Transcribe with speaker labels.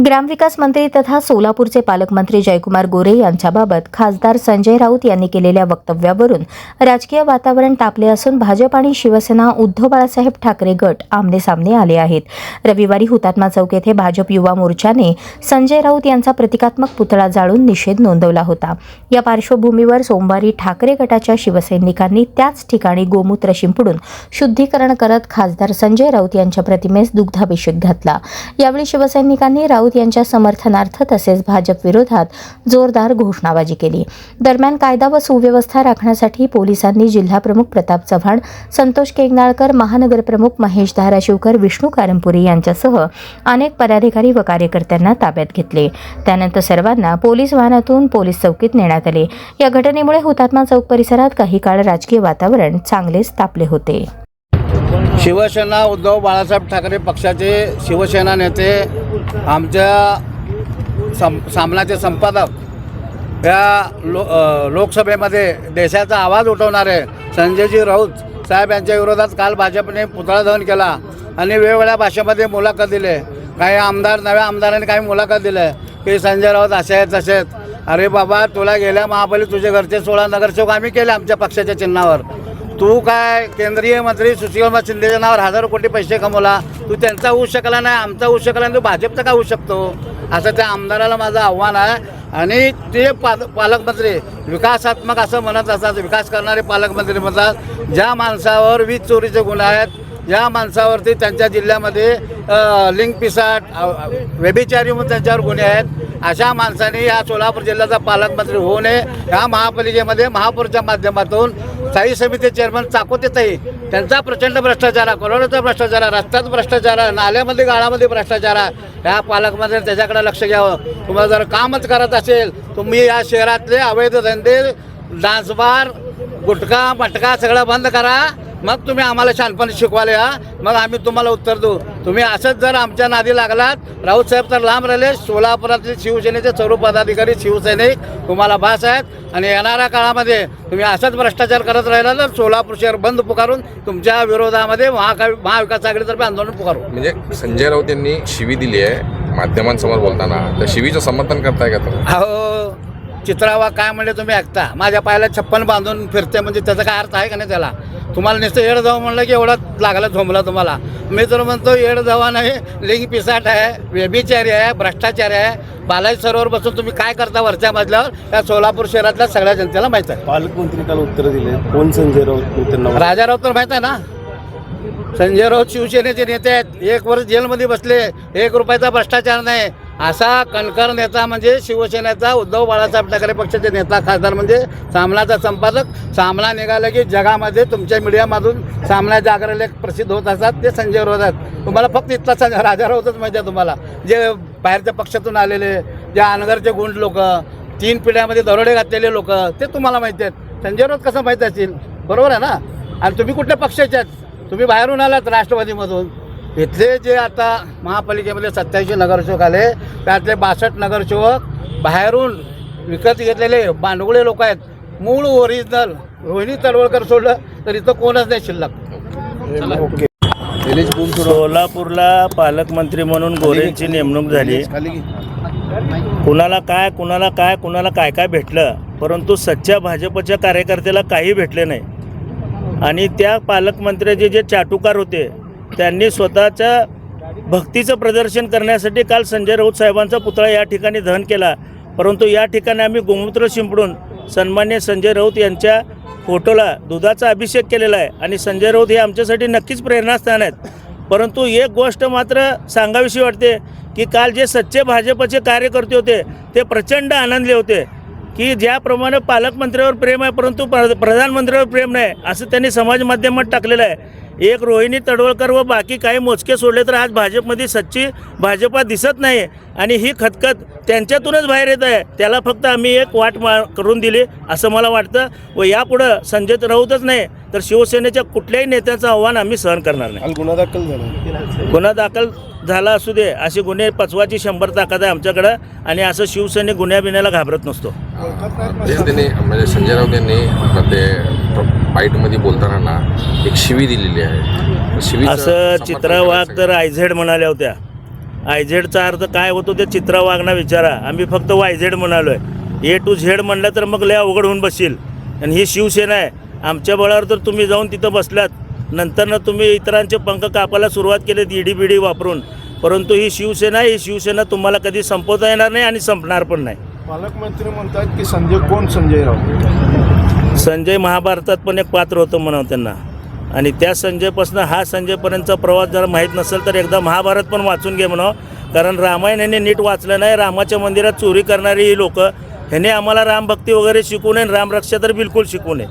Speaker 1: ग्रामविकास मंत्री तथा सोलापूरचे पालकमंत्री जयकुमार गोरे यांच्याबाबत खासदार संजय राऊत यांनी केलेल्या वक्तव्यावरून राजकीय वातावरण तापले असून भाजप आणि शिवसेना उद्धव बाळासाहेब ठाकरे गट आमनेसामने आले आहेत. रविवारी हुतात्मा चौक येथे भाजप युवा मोर्चाने संजय राऊत यांचा प्रतिकात्मक पुतळा जाळून निषेध नोंदवला होता. या पार्श्वभूमीवर सोमवारी ठाकरे गटाच्या शिवसैनिकांनी त्याच ठिकाणी गोमूत्र शिंपडून शुद्धीकरण करत खासदार संजय राऊत यांच्या प्रतिमेस दुग्धाभिषेक घातला. यावेळी शिवसैनिकांनी राऊत यांच्या समर्थनार्थ तसेच भाजप विरोधात जोरदार घोषणाबाजी केली. दरम्यान कायदा व सुव्यवस्था राखण्यासाठी पोलिसांनी जिल्हाप्रमुख प्रताप चव्हाण, संतोष केंगनाळकर, महानगरप्रमुख महेश धाराशिवकर, विष्णू कारंपुरी यांच्यासह अनेक पदाधिकारी व कार्यकर्त्यांना ताब्यात घेतले. त्यानंतर सर्वांना पोलीस वाहनातून पोलीस चौकीत नेण्यात आले. या घटनेमुळे हुतात्मा चौक परिसरात काही काळ राजकीय वातावरण चांगलेच तापले होते.
Speaker 2: शिवसेना उद्धव बाळासाहेब ठाकरे पक्षाचे शिवसेना नेते आमच्या सामनाचे संपादक या लोकसभेमध्ये देशाचा आवाज उठवणारे संजयजी राऊत साहेब यांच्या विरोधात काल भाजपने पुतळा दहन केला आणि वेगवेगळ्या भाषेमध्ये मुलाखत दिले. काही आमदार नव्या आमदारांनी काही मुलाखत दिले की संजय राऊत असे आहेत तसे आहेत. अरे बाबा, तुला गेल्या महापालिकेत तुझे घरचे 16 नगरसेवक आम्ही केले आमच्या पक्षाच्या चिन्हावर. तू काय केंद्रीय मंत्री सुशीलकुमार शिंदेच्या नावावर हजारो कोटी पैसे कमवला. तू त्यांचा होऊ शकला नाही, आमचा होऊ शकला नाही, तू भाजपचा का होऊ शकतो? असं त्या आमदाराला माझं आव्हान आहे. आणि ते पालकमंत्री विकासात्मक असं म्हणत असतात, विकास करणारे पालकमंत्री म्हणतात, ज्या माणसावर वीज चोरीचे गुन्हे आहेत, ज्या माणसावरती त्यांच्या जिल्ह्यामध्ये लिंग पिसाट, व्यभिचारी म्हणून त्यांच्यावर गुन्हे आहेत, अशा माणसाने या सोलापूर जिल्ह्याचा पालकमंत्री होऊ नये. या महापालिकेमध्ये महापौरच्या माध्यमातून स्थायी समिती चेअरमन चाकोतेताई त्यांचा प्रचंड भ्रष्टाचार आहे, करोडोचा भ्रष्टाचार आहे, रस्त्यात भ्रष्टाचार आहे, नाल्यामध्ये गाळामध्ये भ्रष्टाचार आहे. या पालकमंत्र्यांनी त्याच्याकडे लक्ष घ्यावं. तुम्हाला जर कामच करत असेल, तुम्ही या शहरातले अवैध धंदे, डान्स बार, गुटखा मटका सगळं बंद करा. मग तुम्ही आम्हाला शहाणपणी शिकवायला या, मग आम्ही तुम्हाला उत्तर देऊ. तुम्ही असंच जर आमच्या नादी लागलात, राऊत साहेब तर लांब राहिले. सोलापुरातील शिवसेनेचे सर्व पदाधिकारी शिवसैनिक तुम्हाला भास आहेत आणि येणाऱ्या काळामध्ये तुम्ही असंच भ्रष्टाचार करत राहिला तर सोलापूर शहर बंद पुकारून तुमच्या विरोधामध्ये महाविकास आघाडीतर्फे आंदोलन पुकारू.
Speaker 3: म्हणजे संजय राऊत यांनी शिवी दिली आहे माध्यमांसमोर बोलताना, त्या शिवीचं समर्थन करताय का तुम्ही?
Speaker 2: अहो, चित्रावा काय म्हणले तुम्ही ऐकता? माझ्या पायाला 56 बांधून फिरते म्हणजे त्याचा काय अर्थ आहे का नाही? त्याला तुम्हाला नुसतं येड जाऊ म्हणलं की एवढा लागला झोंबला तुम्हाला. मी तर म्हणतो येड जावा नाही, लिंग पिसाट आहे, व्यभिचारी आहे, भ्रष्टाचारी आहे. बालाजी सरोवर बसून तुम्ही काय करता वरच्या मजल्यावर या सोलापूर शहरातल्या सगळ्या जनतेला माहीत आहे.
Speaker 4: पालकमंत्री काल उत्तर दिले. कोण संजय राऊत?
Speaker 2: राजा राऊत तर माहीत आहे ना. संजय राऊत शिवसेनेचे नेते आहेत, 1 वर्ष जेलमध्ये बसले, 1 रुपयाचा भ्रष्टाचार नाही. असा कणखर नेता म्हणजे शिवसेनेचा उद्धव बाळासाहेब ठाकरे पक्षाचे नेता खासदार म्हणजे सामनाचा संपादक. सामना निघाला की जगामध्ये तुमच्या मीडियामधून सामना जागरलेख प्रसिद्ध होत असतात, ते संजय राऊत आहेत. तुम्हाला फक्त इतका राजा राऊतच माहिती आहे. तुम्हाला जे बाहेरच्या पक्षातून आलेले, जे अनगरचे गुंड लोक, 3 पिढ्यामध्ये दरोडे घातलेले लोक, ते तुम्हाला माहिती आहेत. संजय राऊत कसं माहिती असतील? बरोबर आहे ना. आणि तुम्ही कुठल्या पक्षाचे आहेत? तुम्ही बाहेरून आलात राष्ट्रवादीमधून. इथले जे आता महापालिकेमध्ये 87 नगरसेवक आले, त्यातले 62 नगरसेवक बाहेरून विकत घेतलेले बांडगुळे लोक आहेत. मूळ ओरिजिनल रोहिणी तळवळकर सोडलं तर इथं कोणच नाही शिल्लक.
Speaker 4: ओके.
Speaker 5: सोलापूरला पालकमंत्री म्हणून गोरेंची नेमणूक झाली. कुणाला काय काय भेटलं, परंतु सच्च्या भाजपच्या कार्यकर्त्याला काही भेटले नाही. आणि त्या पालकमंत्र्याचे जे चाटुकार होते त्यांनी स्वतःच्या भक्तीचं प्रदर्शन करण्यासाठी काल संजय राऊत साहेबांचा पुतळा या ठिकाणी दहन केला. परंतु या ठिकाणी आम्ही गोमूत्र शिंपडून सन्मान्य संजय राऊत यांच्या फोटोला दुधाचा अभिषेक केलेला आहे. आणि संजय राऊत हे आमच्यासाठी नक्कीच प्रेरणास्थान आहेत. परंतु एक गोष्ट मात्र सांगावीशी वाटते की काल जे सच्चे भाजपचे कार्यकर्ते होते ते प्रचंड आनंदले होते की ज्याप्रमाणे पालकमंत्र्यावर प्रेम आहे परंतु प्रधानमंत्र्यावर प्रेम नाही, असं त्यांनी समाज माध्यमात टाकलेलं आहे. एक रोहिणी तडवळकर व बाकी काही मोजके सोडले तर आज भाजपमध्ये सच्ची भाजपा दिसत नाही. आणि ही खतखत त्यांच्यातूनच बाहेर येत आहे. त्याला फक्त आम्ही एक वाट करून दिली असं मला वाटतं. व यापुढं संजय राऊतच नाही तर शिवसेनेच्या कुठल्याही नेत्याचं आव्हान आम्ही सहन करणार नाही.
Speaker 4: गुन्हा दाखल झाला.
Speaker 5: गुन्हा दाखल झाला असू दे, असे गुन्हे पचवायची 100 ताकद आहे आमच्याकडं. आणि असं शिवसैनिक गुन्ह्या बिन्याला घाबरत नसतो.
Speaker 3: त्यांनी म्हणजे संजय राऊत यांनी ते बाईटमध्ये बोलताना ना एक शिवी दिलेली आहे.
Speaker 5: असं चित्रा वाघ तर आयझेड म्हणाल्या होत्या आयझेडचा अर्थ काय होतो ते चित्रा वागणा विचारा. आम्ही फक्त वायझेड म्हणालो आहे. ए टू झेड म्हणलं तर मग लय अवघड होऊन बसेल. आणि ही शिवसेना आहे. आमच्या बळावर तर तुम्ही जाऊन तिथं बसलात, नंतरनं तुम्ही इतरांचे पंख कापायला सुरुवात केलीत ईडी बिडी वापरून. परंतु ही शिवसेना तुम्हाला कधी संपवता येणार नाही आणि संपणार पण नाही.
Speaker 4: पालकमंत्री म्हणतात की संजय राऊत
Speaker 5: संजय महाभारतात पण एक पात्र होतं म्हणावं त्यांना. आणि त्या संजयपासून हा संजयपर्यंतचा प्रवास जर माहीत नसेल तर एकदा महाभारत पण वाचून घे म्हणावं. कारण रामायण ह्याने नीट वाचलं नाही. रामाच्या मंदिरात चोरी करणारी ही लोक ह्याने आम्हाला रामभक्ती वगैरे शिकवू नये, रामरक्षा तर बिलकुल शिकवू नये.